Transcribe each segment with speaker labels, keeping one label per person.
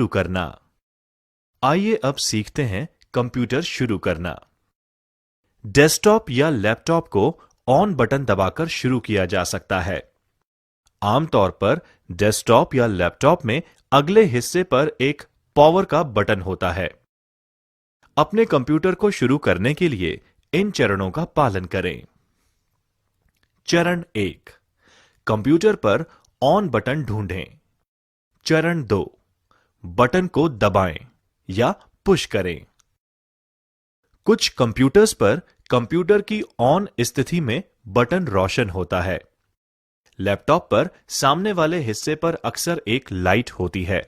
Speaker 1: शुरू करना। आइए अब सीखते हैं कंप्यूटर शुरू करना। डेस्कटॉप या लैपटॉप को ऑन बटन दबाकर शुरू किया जा सकता है। आमतौर पर डेस्कटॉप या लैपटॉप में अगले हिस्से पर एक पावर का बटन होता है। अपने कंप्यूटर को शुरू करने के लिए इन चरणों का पालन करें। चरण 1, कंप्यूटर पर ऑन बटन ढूंढें। चरण 2, बटन को दबाएं या पुश करें। कुछ कंप्यूटर्स पर कंप्यूटर की ऑन स्थिति में बटन रोशन होता है। लैपटॉप पर सामने वाले हिस्से पर अक्सर एक लाइट होती है।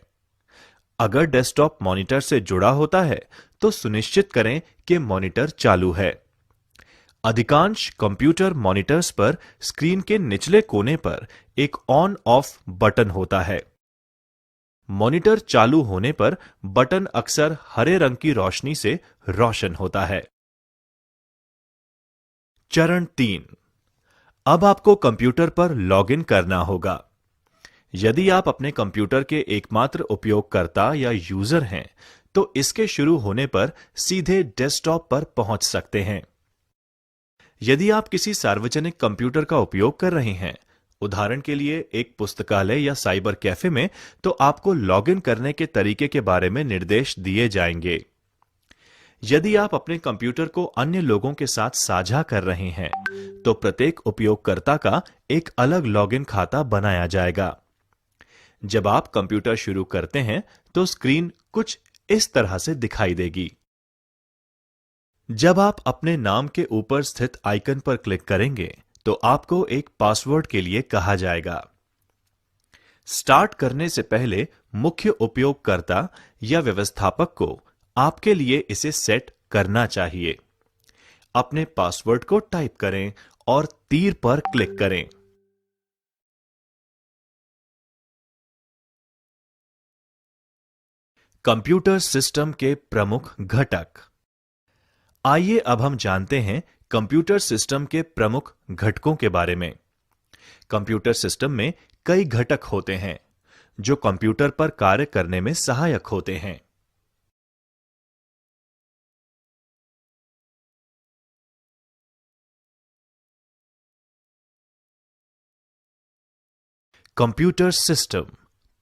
Speaker 1: अगर डेस्कटॉप मॉनिटर से जुड़ा होता है तो सुनिश्चित करें कि मॉनिटर चालू है। अधिकांश कंप्यूटर मॉनिटर्स पर स्क्रीन के निचले कोने पर एक ऑन ऑफ बटन होता है। मॉनिटर चालू होने पर बटन अक्सर हरे रंग की रोशनी से रोशन होता है। चरण 3, अब आपको कंप्यूटर पर लॉगिन करना होगा। यदि आप अपने कंप्यूटर के एकमात्र उपयोगकर्ता या यूजर हैं, तो इसके शुरू होने पर सीधे डेस्कटॉप पर पहुंच सकते हैं। यदि आप किसी सार्वजनिक कंप्यूटर का उपयोग कर रहे हैं, उदाहरण के लिए एक पुस्तकालय या साइबर कैफे में, तो आपको लॉगिन करने के तरीके के बारे में निर्देश दिए जाएंगे। यदि आप अपने कंप्यूटर को अन्य लोगों के साथ साझा कर रहे हैं, तो प्रत्येक उपयोगकर्ता का एक अलग लॉगिन खाता बनाया जाएगा। जब आप कंप्यूटर शुरू करते हैं, तो स्क्रीन कुछ इस तरह से दिखाई देगी। जब आप अपने नाम के ऊपर स्थित आइकन पर क्लिक करेंगे, तो आपको एक पासवर्ड के लिए कहा जाएगा। स्टार्ट करने से पहले मुख्य उपयोगकर्ता या व्यवस्थापक को आपके लिए इसे सेट करना चाहिए। अपने पासवर्ड को टाइप करें और तीर पर क्लिक करें। कंप्यूटर सिस्टम के प्रमुख घटक। आइए अब हम जानते हैं कंप्यूटर सिस्टम के प्रमुख घटकों के बारे में। कंप्यूटर सिस्टम में कई घटक होते हैं जो कंप्यूटर पर कार्य करने में सहायक होते हैं। कंप्यूटर सिस्टम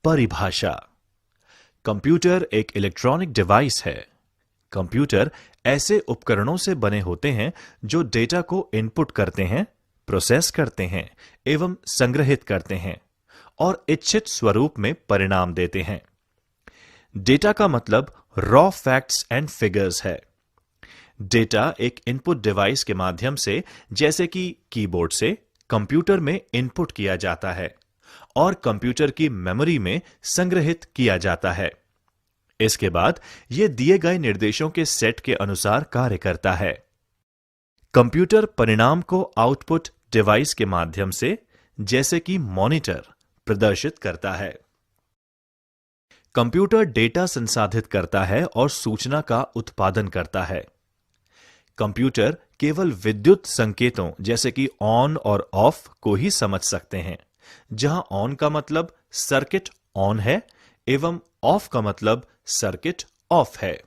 Speaker 1: परिभाषा। कंप्यूटर एक इलेक्ट्रॉनिक डिवाइस है। कंप्यूटर ऐसे उपकरणों से बने होते हैं जो डेटा को इनपुट करते हैं, प्रोसेस करते हैं एवं संग्रहित करते हैं और इच्छित स्वरूप में परिणाम देते हैं। डेटा का मतलब रॉ फैक्ट्स एंड फिगर्स है। डेटा एक इनपुट डिवाइस के माध्यम से, जैसे कि कीबोर्ड से, कंप्यूटर में इनपुट किया जाता है और कंप्यूटर की मेमोरी में संग्रहित किया जाता है। इसके बाद यह दिए गए निर्देशों के सेट के अनुसार कार्य करता है। कंप्यूटर परिणाम को आउटपुट डिवाइस के माध्यम से, जैसे कि मॉनिटर, प्रदर्शित करता है। कंप्यूटर डेटा संसाधित करता है और सूचना का उत्पादन करता है। कंप्यूटर केवल विद्युत संकेतों जैसे कि ऑन और ऑफ को ही समझ सकते हैं, जहां ऑन का मतलब सर्किट ऑन है एवं ऑफ का मतलब सर्किट ऑफ है।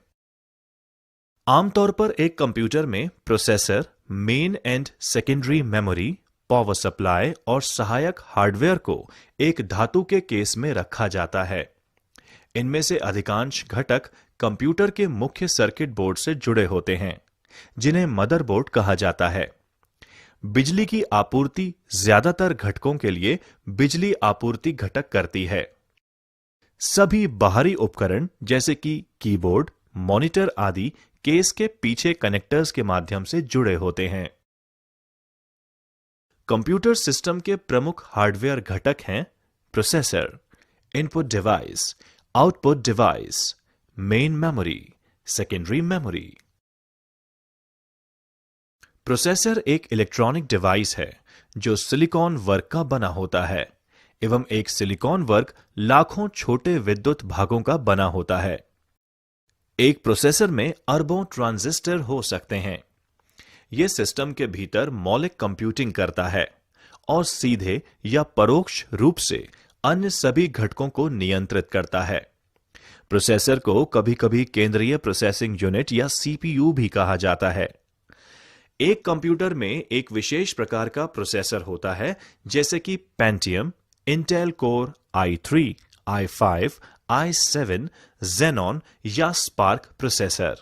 Speaker 1: आमतौर पर एक कंप्यूटर में processor, main and secondary memory, power supply और सहायक हार्डवेयर को एक धातु के केस में रखा जाता है। इनमें से अधिकांश घटक कंप्यूटर के मुख्य सर्किट बोर्ड से जुड़े होते हैं, जिन्हें मदरबोर्ड कहा जाता है। बिजली की आपूर्ति ज्यादातर घटकों के लिए बिजली आपूर्ति घटक करती है। सभी बाहरी उपकरण जैसे कि कीबोर्ड, मॉनिटर आदि केस के पीछे कनेक्टर्स के माध्यम से जुड़े होते हैं। कंप्यूटर सिस्टम के प्रमुख हार्डवेयर घटक हैं processor, input device, output device, main memory, secondary memory. Processor एक इलेक्ट्रॉनिक डिवाइस है जो सिलिकॉन वर्क का बना होता है एवं एक सिलिकॉन वर्क लाखों छोटे विद्युत भागों का बना होता है। एक प्रोसेसर में अरबों ट्रांजिस्टर हो सकते हैं। यह सिस्टम के भीतर मौलिक कंप्यूटिंग करता है और सीधे या परोक्ष रूप से अन्य सभी घटकों को नियंत्रित करता है। प्रोसेसर को कभी-कभी केंद्रीय प्रोसेसिंग यूनिट या सीपीयू भी कहा जाता है। एक कंप्यूटर में एक विशेष प्रकार का प्रोसेसर होता है, जैसे कि Pentium, Intel core i3, i5, i7, Xenon या स्पार्क प्रोसेसर।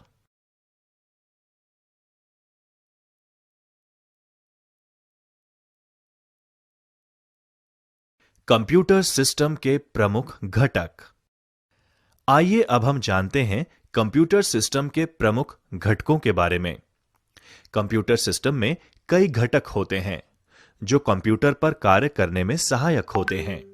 Speaker 1: कंप्यूटर सिस्टम के प्रमुख घटक। आइए अब हम जानते हैं कंप्यूटर सिस्टम के प्रमुख घटकों के बारे में। कंप्यूटर सिस्टम में कई घटक होते हैं जो कंप्यूटर पर कार्य करने में सहायक होते हैं।